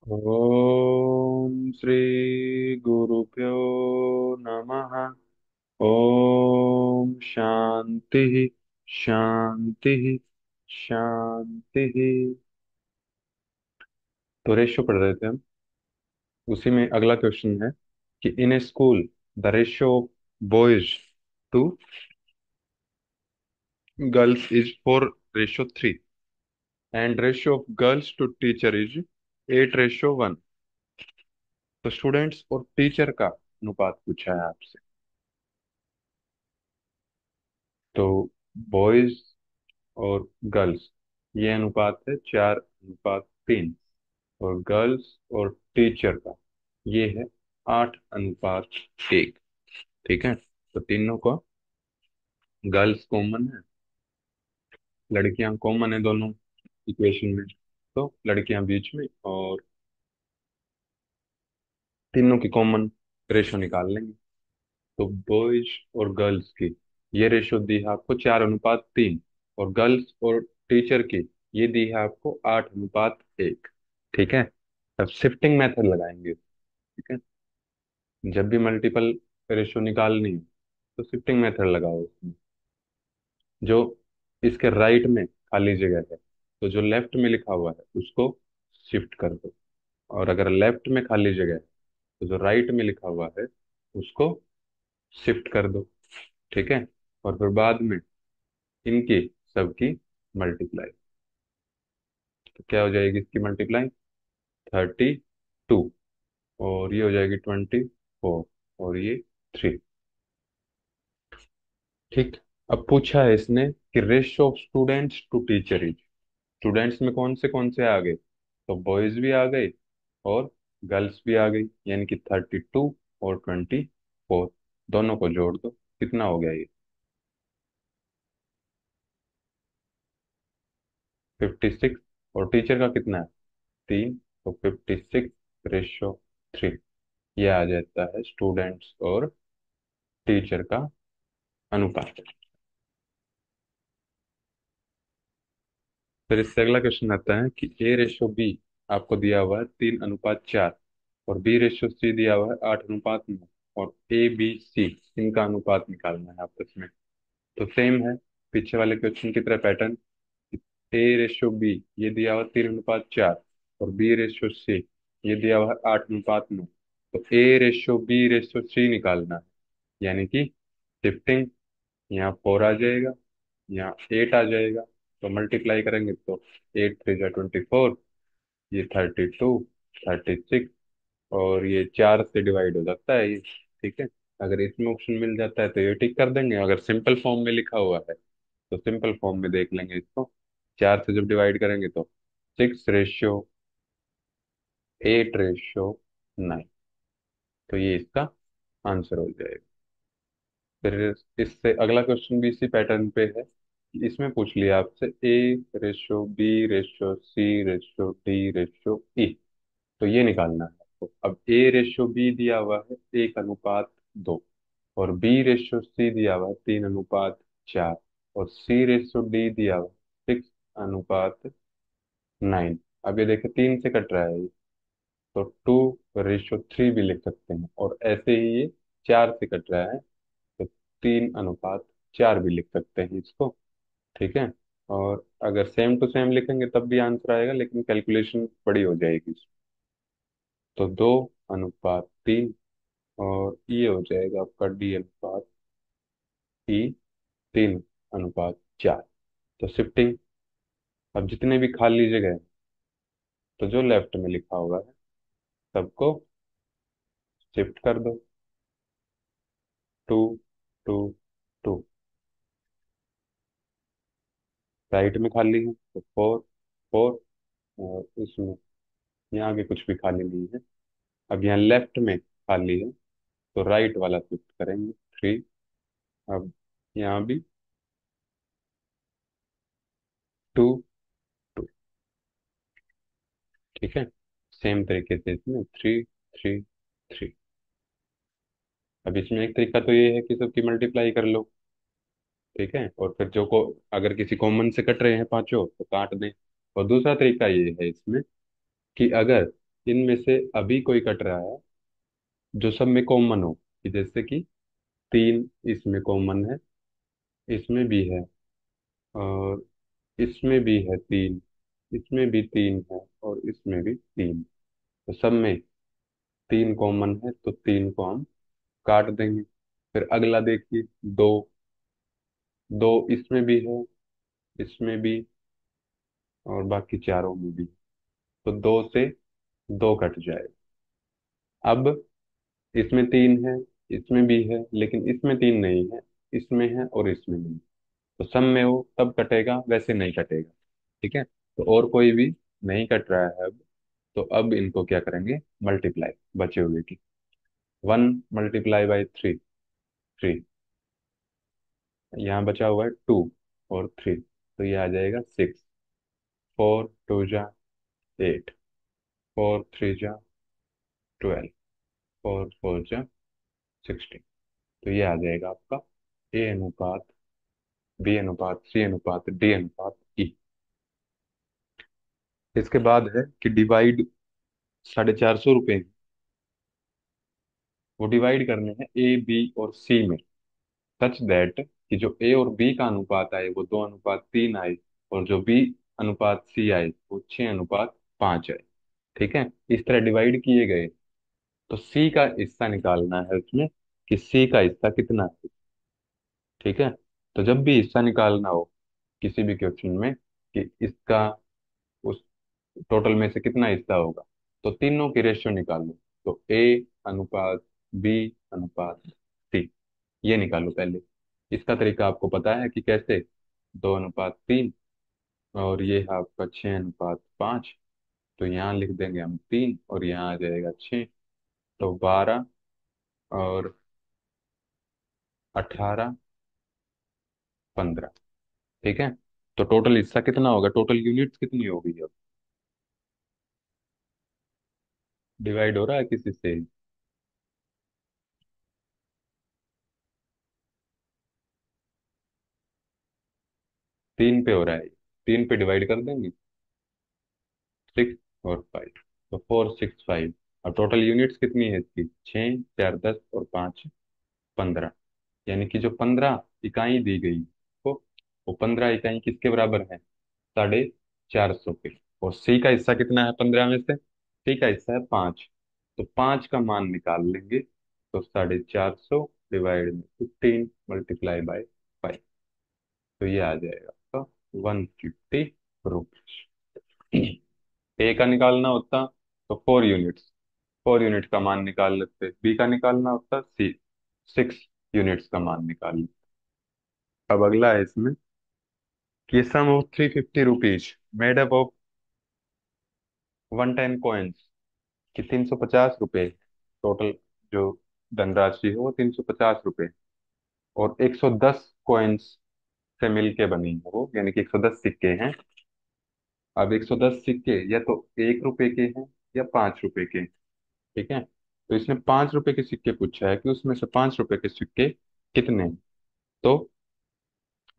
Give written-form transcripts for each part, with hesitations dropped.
ओम श्री गुरुभ्यो नमः। ओम शांति शांति शांति। तो रेशो पढ़ रहे थे हम। उसी में अगला क्वेश्चन है कि in a school the ratio of boys to girls is 4:3 and ratio of girls to teacher is 8:1। तो स्टूडेंट्स और टीचर का अनुपात पूछा है आपसे। तो बॉयज और गर्ल्स, ये अनुपात है 4:3। और गर्ल्स और टीचर का ये है 8:1। ठीक है, तो तीनों का गर्ल्स कॉमन है, लड़कियां कॉमन है दोनों इक्वेशन में। तो लड़कियां बीच में और तीनों की कॉमन रेशो निकाल लेंगे। तो बॉयज और गर्ल्स की ये रेशो दी है आपको 4:3। और गर्ल्स और टीचर की ये दी है आपको 8:1। ठीक है, अब शिफ्टिंग मेथड लगाएंगे। ठीक है, जब भी मल्टीपल रेशो निकालनी है तो शिफ्टिंग मेथड लगाओ उसमें। जो इसके राइट में खाली जगह है तो जो लेफ्ट में लिखा हुआ है उसको शिफ्ट कर दो। और अगर लेफ्ट में खाली जगह है तो जो राइट में लिखा हुआ है उसको शिफ्ट कर दो। ठीक है, और फिर बाद में इनकी सबकी मल्टीप्लाई। तो क्या हो जाएगी इसकी मल्टीप्लाई? 32। और ये हो जाएगी 24। और ये 3। ठीक। अब पूछा है इसने कि ratio of students to teacher is. Students में कौन से आ गए? तो बॉयज भी आ गए और गर्ल्स भी आ गई, यानी कि 32 और 24। दोनों को जोड़ दो, कितना हो गया ये? 56। और टीचर का कितना है? 3। तो 56:3। ये आ जाता है स्टूडेंट्स और टीचर का अनुपात। फिर इससे अगला क्वेश्चन आता है कि A:B आपको दिया हुआ है 3:4। और B:C दिया हुआ है 8:9। और ABC इनका अनुपात निकालना है आपस में। तो सेम है पीछे वाले क्वेश्चन की तरह पैटर्न। A:B ये दिया हुआ 3:4। और B:C ये दिया हुआ है 8:9। तो A:B:C निकालना है, यानी कि शिफ्टिंग। यहाँ 4 आ जाएगा, यहाँ 8 आ जाएगा। तो मल्टीप्लाई करेंगे तो 8 3 जा 24, ये 32, 36। और ये 4 से डिवाइड हो जाता है ये। ठीक है, अगर इसमें ऑप्शन मिल जाता है तो ये टिक कर देंगे। अगर सिंपल फॉर्म में लिखा हुआ है तो सिंपल फॉर्म में देख लेंगे इसको। 4 से जब डिवाइड करेंगे तो 6:8:9। तो ये इसका आंसर हो जाएगा। फिर इससे अगला क्वेश्चन भी इसी पैटर्न पे है। इसमें पूछ लिया आपसे A:B:C:D:E। तो ये निकालना है आपको। अब A:B दिया हुआ है 1:2। और B:C दिया हुआ है 3:4। और C:D दिया हुआ है 6:9। अब ये देखिए 3 से कट रहा है ये, तो 2:3 भी लिख सकते हैं। और ऐसे ही ये 4 से कट रहा है तो 3:4 भी लिख सकते हैं इसको। ठीक है, और अगर सेम टू सेम लिखेंगे तब भी आंसर आएगा, लेकिन कैलकुलेशन बड़ी हो जाएगी। तो 2:3। और ये हो जाएगा आपका D:E 3:4। तो शिफ्टिंग, अब जितने भी खाली जगह है तो जो लेफ्ट में लिखा हुआ है सबको शिफ्ट कर दो। 2 2 2। राइट में खाली है तो 4 4। और इसमें यहाँ आगे कुछ भी खाली नहीं है। अब यहाँ लेफ्ट में खाली है तो राइट वाला शिफ्ट करेंगे 3। अब यहाँ भी 2 2। ठीक है, सेम तरीके से इसमें 3 3 3। अब इसमें एक तरीका तो ये है कि सबकी मल्टीप्लाई कर लो। ठीक है, और फिर जो को अगर किसी कॉमन से कट रहे हैं पांचों तो काट दें। और दूसरा तरीका ये है इसमें कि अगर इनमें से अभी कोई कट रहा है जो सब में कॉमन हो, कि जैसे कि 3 इसमें कॉमन है, इसमें भी है, और इसमें भी है 3, इसमें भी 3 है, और इसमें भी 3। तो सब में 3 कॉमन है, तो 3 को हम काट देंगे। फिर अगला देखिए, 2, 2 इसमें भी है, इसमें भी, और बाकी चारों में भी। तो 2 से 2 कट जाए। अब इसमें 3 है, इसमें भी है, लेकिन इसमें 3 नहीं है, इसमें है और इसमें नहीं। तो सब में हो तब कटेगा, वैसे नहीं कटेगा। ठीक है, तो और कोई भी नहीं कट रहा है अब। तो अब इनको क्या करेंगे, मल्टीप्लाई, बचे हुए की। 1 × 3, 3। यहाँ बचा हुआ है 2 और 3, तो ये आ जाएगा 6। 4 × 2 = 8, 4 × 3 = 12, 4 × 4 = 16। तो ये आ जाएगा आपका ए अनुपात बी अनुपात सी अनुपात डी अनुपात ई। इसके बाद है कि डिवाइड 450 रुपये, वो डिवाइड करने हैं ए बी और सी में, सच दैट कि जो ए और बी का अनुपात आए वो 2 अनुपात 3 आए, और जो बी अनुपात सी आए वो 6 अनुपात 5 आए। ठीक है, इस तरह डिवाइड किए गए। तो सी का हिस्सा निकालना है उसमें, कि सी का हिस्सा कितना है। ठीक है, तो जब भी हिस्सा निकालना हो किसी भी क्वेश्चन में, कि इसका उस टोटल में से कितना हिस्सा होगा, तो तीनों की रेशियो निकालो। तो ए अनुपात बी अनुपात सी, ये निकालो पहले। इसका तरीका आपको पता है कि कैसे, 2 अनुपात 3, और ये है आपका 6 अनुपात 5। तो यहाँ लिख देंगे हम 3, और यहाँ आ जाएगा 6। तो 12 और 18, 15। ठीक है, तो टोटल हिस्सा कितना होगा, टोटल यूनिट्स कितनी होगी अब। डिवाइड हो रहा है किसी से। 3 पे हो रहा है, 3 पे डिवाइड कर देंगे, 6 और 5। तो 4, 6, 5। अब टोटल यूनिट्स कितनी है इसकी, 6, 4, 10 और 5, 15। यानी कि जो 15 इकाई दी गई को, वो 15 इकाई किसके बराबर है, 450 के। और सी का हिस्सा कितना है 15 में से, सी का हिस्सा है 5। तो 5 का मान निकाल लेंगे। तो 450 डिवाइड में 15 × 5। तो ये आ जाएगा आपका 150 रुपीज। ए का निकालना होता तो 4 यूनिट्स, 4 यूनिट का मान निकाल लेते। बी का निकालना होता 6 यूनिट्स का मान निकाल लेते। अब अगला है इसमें कि sum of 350 rupees made up of 110 coins, कि 350 रुपये टोटल जो धनराशि है वो 350 रुपये, और 110 कॉइन्स से मिलके बनी है वो, यानी कि 110 सिक्के हैं। अब 110 सिक्के या तो 1 रुपए के हैं या 5 रुपए के। ठीक है, तो इसने 5 रुपए के सिक्के पूछा है कि उसमें से 5 रुपए के सिक्के कितने हैं। तो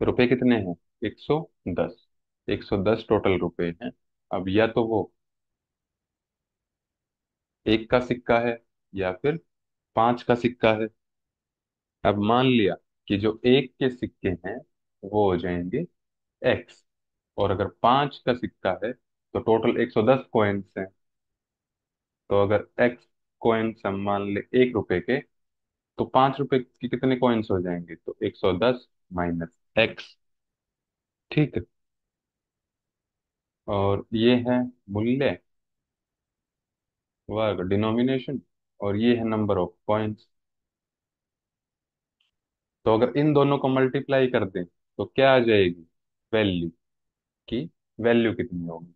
रुपए कितने हैं, 110, 110 टोटल रुपए हैं। अब या तो वो एक का सिक्का है या फिर 5 का सिक्का है। अब मान लिया कि जो एक के सिक्के हैं वो हो जाएंगे एक्स, और अगर 5 का सिक्का है तो टोटल 110 कॉइन्स हैं। तो अगर एक्स कॉइन्स हम मान ले 1 रुपए के, तो 5 रुपए के कितने कॉइन्स हो जाएंगे, तो 110 माइनस एक्स। ठीक है, और ये है मूल्य, वर्ग डिनोमिनेशन, और ये है नंबर ऑफ कॉइन्स। तो अगर इन दोनों को मल्टीप्लाई कर दें तो क्या आ जाएगी, वैल्यू की, वैल्यू कितनी होगी,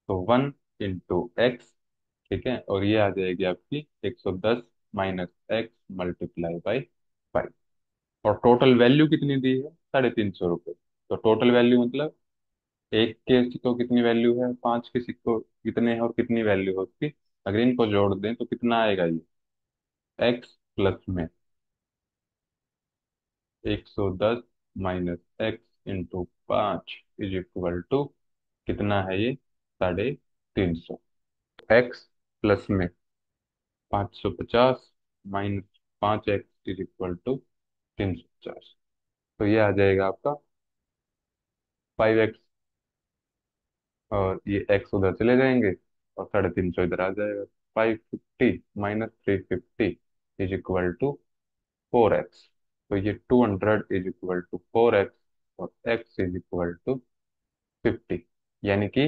तो 1 × एक्स। ठीक है, और ये आ जाएगी आपकी 110 माइनस एक्स मल्टीप्लाई बाई 5। और टोटल वैल्यू कितनी दी है, 350 रुपये। तो टोटल वैल्यू मतलब एक के सिक्कों कितनी वैल्यू है, 5 के सिक्कों कितने हैं और कितनी वैल्यू है उसकी। अगर इनको जोड़ दें तो कितना आएगा, ये एक्स प्लस में 110 minus x × 5 is equal to कितना है ये, 350। एक्स प्लस में 550 minus 5x is equal to 350। तो ये आ जाएगा आपका 5x, और ये x उधर चले जाएंगे और 350 इधर आ जाएगा। 550 minus 350 is equal to 4x। तो ये 200 इज इक्वल टू 4x, और x इज इक्वल टू 50। यानी कि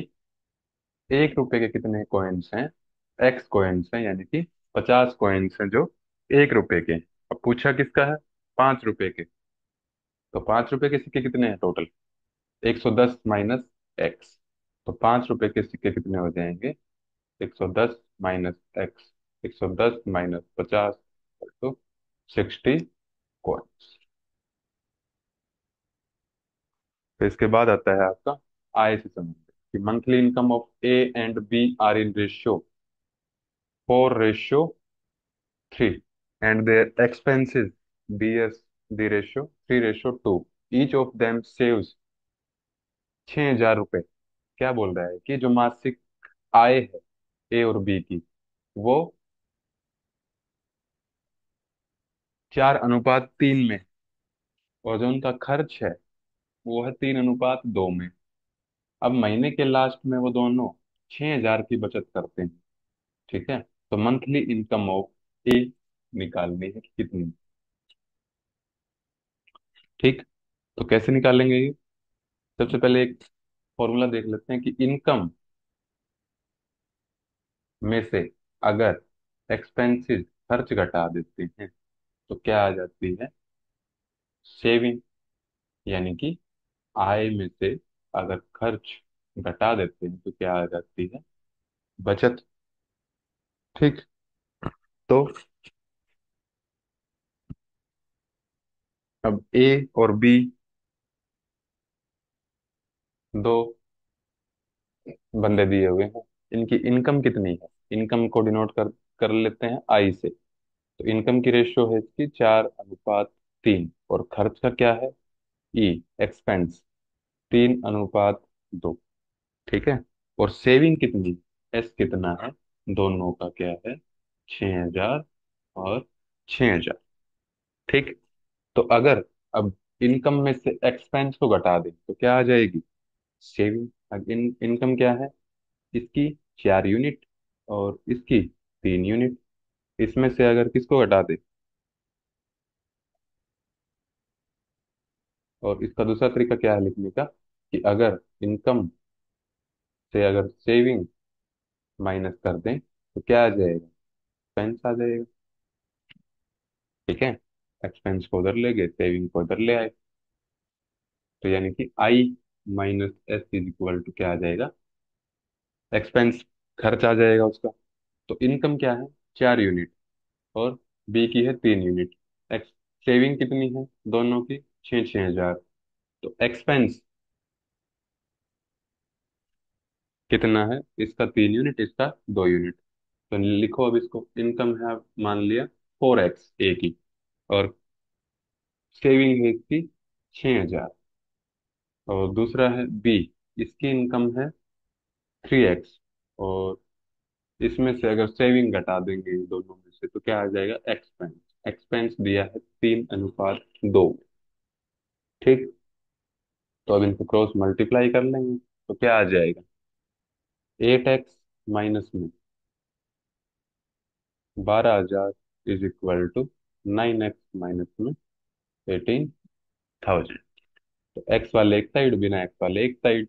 1 रुपए के कितने कॉइन्स हैं? x कॉइन्स हैं, यानी कि 50 कॉइन्स हैं जो 1 रुपए के। अब पूछा किसका है? 5 रुपए के। तो 5 रुपए के सिक्के कितने हैं टोटल? 110 minus x. तो 5 रुपए के सिक्के कितने हो जाएंगे? 110 माइनस एक्स, 110 माइनस 50, तो 60 कॉइन्स। तो इसके बाद आता है आपका आय से संबंधित, कि monthly income of A and B are in ratio 4:3, and their expenses be as the ratio 3:2, each of them saves 6,000 रुपए। क्या बोल रहा है कि जो मासिक आय है ए और बी की, वो 4:3 में, और जो उनका खर्च है वो है 3:2 में। अब महीने के लास्ट में वो दोनों 6,000 की बचत करते हैं। ठीक है, तो मंथली इनकम ऑफ ए निकालनी है कि कितनी। ठीक, तो कैसे निकालेंगे ये? सबसे पहले एक फॉर्मूला देख लेते हैं कि इनकम में से अगर एक्सपेंसेस खर्च घटा देते हैं तो क्या आ जाती है? सेविंग। यानी कि आय में से अगर खर्च घटा देते हैं तो क्या आ जाती है? बचत। ठीक, तो अब ए और बी दो बंदे दिए हुए हैं, इनकी इनकम कितनी है? इनकम को डिनोट कर कर लेते हैं आई से। तो इनकम की रेशियो है इसकी 4:3, और खर्च का क्या है? ई, एक्सपेंस, 3:2। ठीक है, और सेविंग कितनी? एस कितना है? दोनों का क्या है? 6,000 और 6,000। ठीक, तो अगर अब इनकम में से एक्सपेंस को घटा दें तो क्या आ जाएगी? सेविंग। अब इनकम क्या है इसकी? 4 यूनिट, और इसकी 3 यूनिट। इसमें से अगर किसको घटा दे, और इसका दूसरा तरीका क्या है लिखने का, कि अगर इनकम से अगर सेविंग माइनस कर दें तो क्या आ जाएगा? एक्सपेंस आ जाएगा। ठीक है, एक्सपेंस को उधर ले गए, सेविंग को उधर ले आए। तो यानी कि I minus S is equal to क्या आ जाएगा? एक्सपेंस, खर्च आ जाएगा उसका। तो इनकम क्या है? 4 यूनिट, और बी की है 3 यूनिट। एक्स, सेविंग कितनी है दोनों की? 6,000। तो एक्सपेंस कितना है? इसका 3 यूनिट, इसका 2 यूनिट। तो लिखो अब इसको, इनकम है मान लिया 4x ए की, और सेविंग है इसकी 6,000, और दूसरा है बी, इसकी इनकम है 3x, और इसमें से अगर सेविंग घटा देंगे इन दोनों में से तो क्या आ जाएगा? एक्सपेंस। एक्सपेंस दिया है 3:2। ठीक, तो अब इनको क्रॉस मल्टीप्लाई कर लेंगे तो क्या आ जाएगा? 8x माइनस में 12,000 is equal to 9x minus में 18,000। तो एक्स वाले एक साइड, बिना एक्स वाले एक साइड।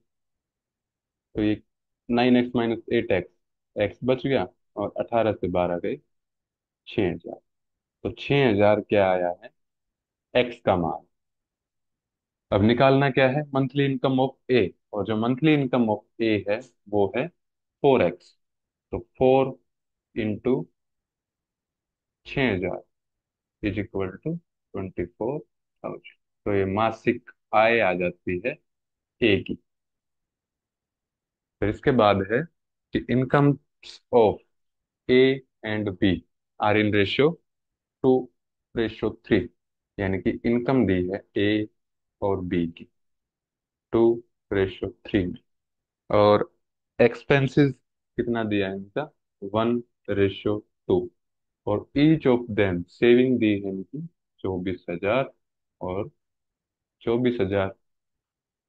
तो ये 9x माइनस 8x, एक्स बच गया, और 18 से 12 गए 6,000। तो 6,000 क्या आया है? एक्स का मान। अब निकालना क्या है? मंथली इनकम ऑफ ए, और जो मंथली इनकम ऑफ ए है वो है 4x। तो 4 इंटू 6,000 इज इक्वल टू 24,000। तो ये मासिक आय आ जाती है ए की। फिर इसके बाद है कि income of A and B are in ratio 2:3, यानी कि इनकम दी है ए और बी की 2:3 में, और एक्सपेंसेस कितना दिया है इनका? 1:2। और ईच ऑफ देम सेविंग दी है इनकी 24,000 और 24,000।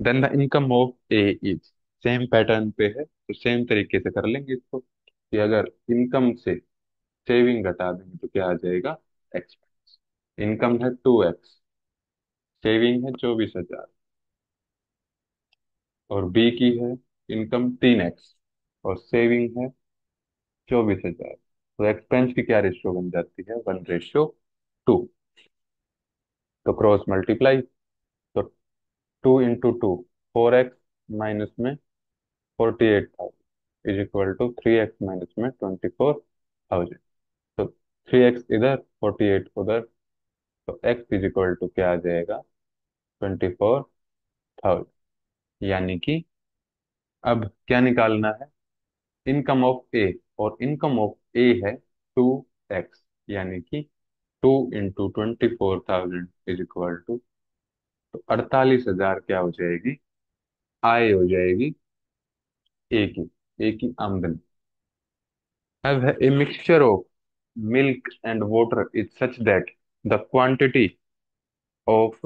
Then the income of A is, same pattern पे है तो सेम तरीके से कर लेंगे इसको, कि अगर इनकम से सेविंग घटा देंगे तो क्या आ जाएगा, एक्सपेंस। इनकम है 2x, सेविंग है 24,000, और बी की है इनकम 3x और सेविंग है 24,000। तो एक्सपेंस की क्या रेशियो बन जाती है, 1:2। तो क्रॉस मल्टीप्लाई, तो 2 × 2, 4x माइनस में 48,000 is equal to 3x minus में 24,000। तो 3x इधर, 48 उधर, तो x इज इक्वल टू क्या आ जाएगा, 24,000। यानी कि अब क्या निकालना है, इनकम ऑफ ए, और इनकम ऑफ ए है 2x, यानी कि 2 × 24,000 इज इक्वल टू, तो 48,000 क्या हो जाएगी, आय हो जाएगी ए की आमदनी। अब है ए mixture of milk and water is such that the quantity of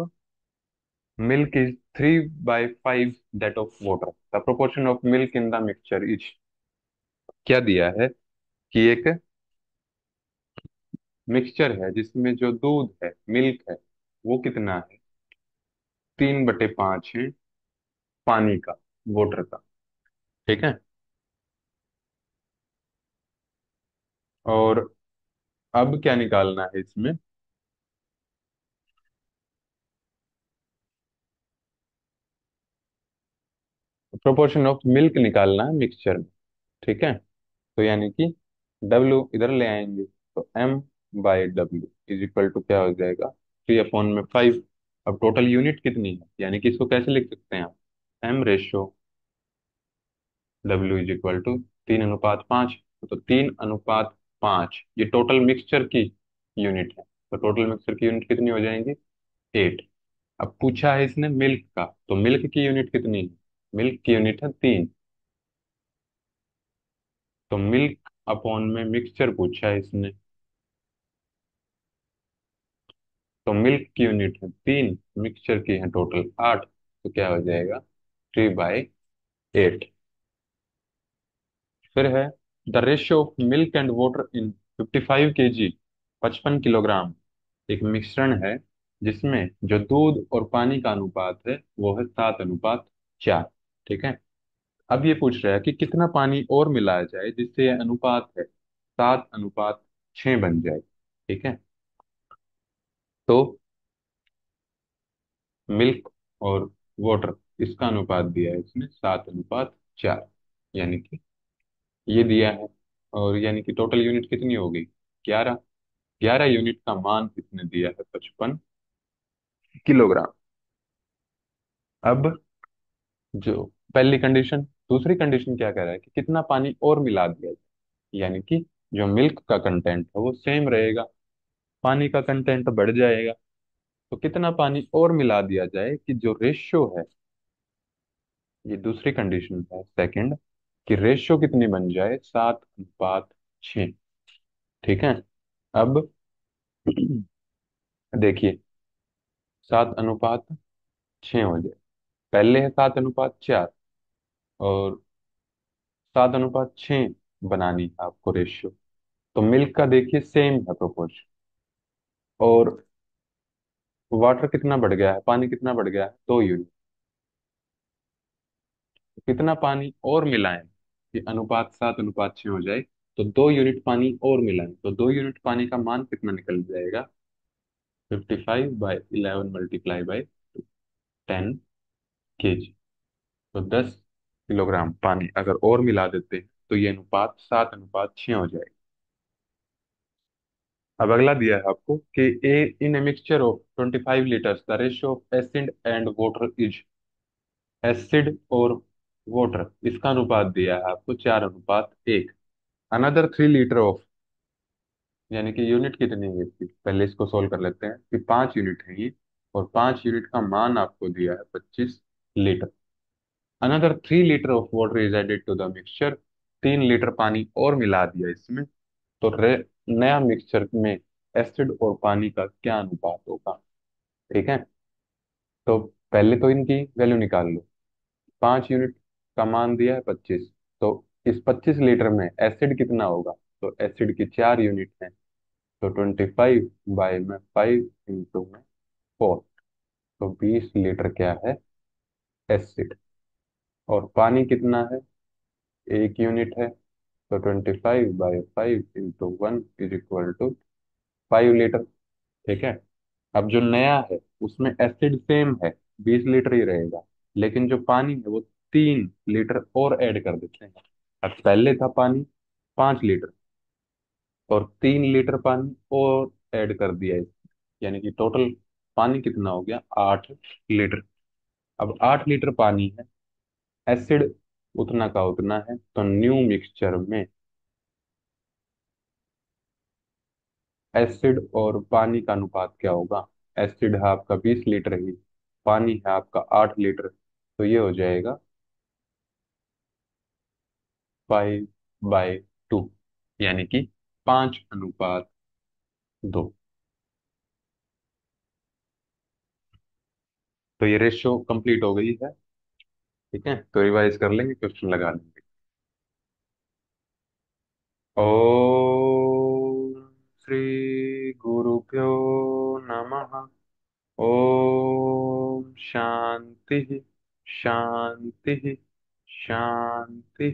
milk is 3/5 that of water. The proportion of milk in the mixture is, क्या दिया है कि एक मिक्सचर है जिसमें जो दूध है, मिल्क है, वो कितना है, 3/5 है पानी का, वाटर का। ठीक है। और अब क्या निकालना है इसमें, प्रोपोर्शन ऑफ मिल्क निकालना है मिक्सचर में। ठीक है। तो यानी कि W इधर ले आएंगे, तो M/W इज इक्वल टू क्या हो जाएगा, 3/5। अब टोटल यूनिट कितनी है, यानी कि इसको कैसे लिख सकते हैं आप, M/W इज इक्वल टू 3:5। तो 3:5 ये टोटल मिक्सचर की यूनिट है। तो टोटल मिक्सचर की यूनिट कितनी हो जाएंगी, 8। अब पूछा है इसने मिल्क का, तो मिल्क की यूनिट कितनी है, मिल्क की यूनिट है 3। तो मिल्क अपॉन में मिक्सचर पूछा है इसने, तो मिल्क की यूनिट है 3, मिक्सचर की है टोटल 8, तो क्या हो जाएगा, 3/8। फिर है the ratio of milk and water in 55 kg, 55 kilogram, एक मिश्रण है जिसमें जो दूध और पानी का अनुपात है वो है 7:4। ठीक है। अब ये पूछ रहा है कि कितना पानी और मिलाया जाए जिससे यह अनुपात है 7:6 बन जाए। ठीक है। तो मिल्क और वाटर, इसका अनुपात दिया है इसने 7:4, यानी कि ये दिया है। और यानी कि टोटल यूनिट कितनी हो गई, 11। 11 यूनिट का मान इसने दिया है 55 किलोग्राम। अब जो पहली कंडीशन, दूसरी कंडीशन क्या कह रहा है कि कितना पानी और मिला दिया जाए, यानी कि जो मिल्क का कंटेंट है वो सेम रहेगा, पानी का कंटेंट बढ़ जाएगा। तो कितना पानी और मिला दिया जाए कि जो रेशियो है, ये दूसरी कंडीशन है सेकंड, कि रेशियो कितनी बन जाए, 7:6। ठीक है। अब देखिए, 7:6 हो जाए, पहले है 7:4, और 7:6 बनानी है आपको रेशियो। तो मिल्क का देखिए सेम है प्रोपोर्शन, और वाटर कितना बढ़ गया है, पानी कितना बढ़ गया है, 2 यूनिट। कितना पानी और मिलाएं कि अनुपात 7:6 हो जाए, तो 2 यूनिट पानी और मिलाएं, तो 2 यूनिट पानी का मान कितना निकल जाएगा, 55/11 मल्टीप्लाई बाई 10 kg। तो 10 किलोग्राम पानी अगर और मिला देते हैं तो ये अनुपात 7:6 हो जाएगा। अब अगला दिया है आपको कि a in a mixture of 25 litres the ratio of acid and water is, acid और वाटर इसका अनुपात दिया है आपको 4:1। अनदर 3 लीटर ऑफ, यानी कि यूनिट कितनी है इसकी, पहले इसको सोल्व कर लेते हैं कि 5 यूनिट है ये, और 5 यूनिट का मान आपको दिया है 25 litre. Another 3 litre of water is added to the mixture, 3 litre पानी और मिला दिया इसमें, तो नया मिक्सचर में एसिड और पानी का क्या अनुपात होगा। ठीक है। तो पहले तो इनकी वैल्यू निकाल लो। 5 यूनिट का मान दिया है 25। तो इस 25 लीटर में एसिड कितना होगा। तो एसिड की 4 यूनिट है। तो 25 बाई में 5 इंटू में 4। तो 20 लीटर क्या है, एसिड। और पानी कितना है, 1 यूनिट है। तो 25 by 5 into 1 is equal to 5 litre. ठीक है। अब जो नया है उसमें एसिड सेम है, 20 लीटर ही रहेगा। लेकिन जो पानी है वो 3 लीटर और ऐड कर देते हैं। अब पहले था पानी 5 लीटर, और 3 लीटर पानी और ऐड कर दिया है। यानी कि टोटल पानी कितना हो गया, 8 लीटर। अब 8 लीटर पानी है, एसिड उतना का उतना है। तो न्यू मिक्सचर में एसिड और पानी का अनुपात क्या होगा। एसिड है आपका 20 लीटर ही, पानी है आपका 8 लीटर। तो ये हो जाएगा 5/2, यानी कि 5:2। तो ये रेशियो कंप्लीट हो गई है। ठीक है, तो रिवाइज कर लेंगे, क्वेश्चन लगा लेंगे। ओम श्री गुरुभ्यो नमः। ओम शांति शांति शांति।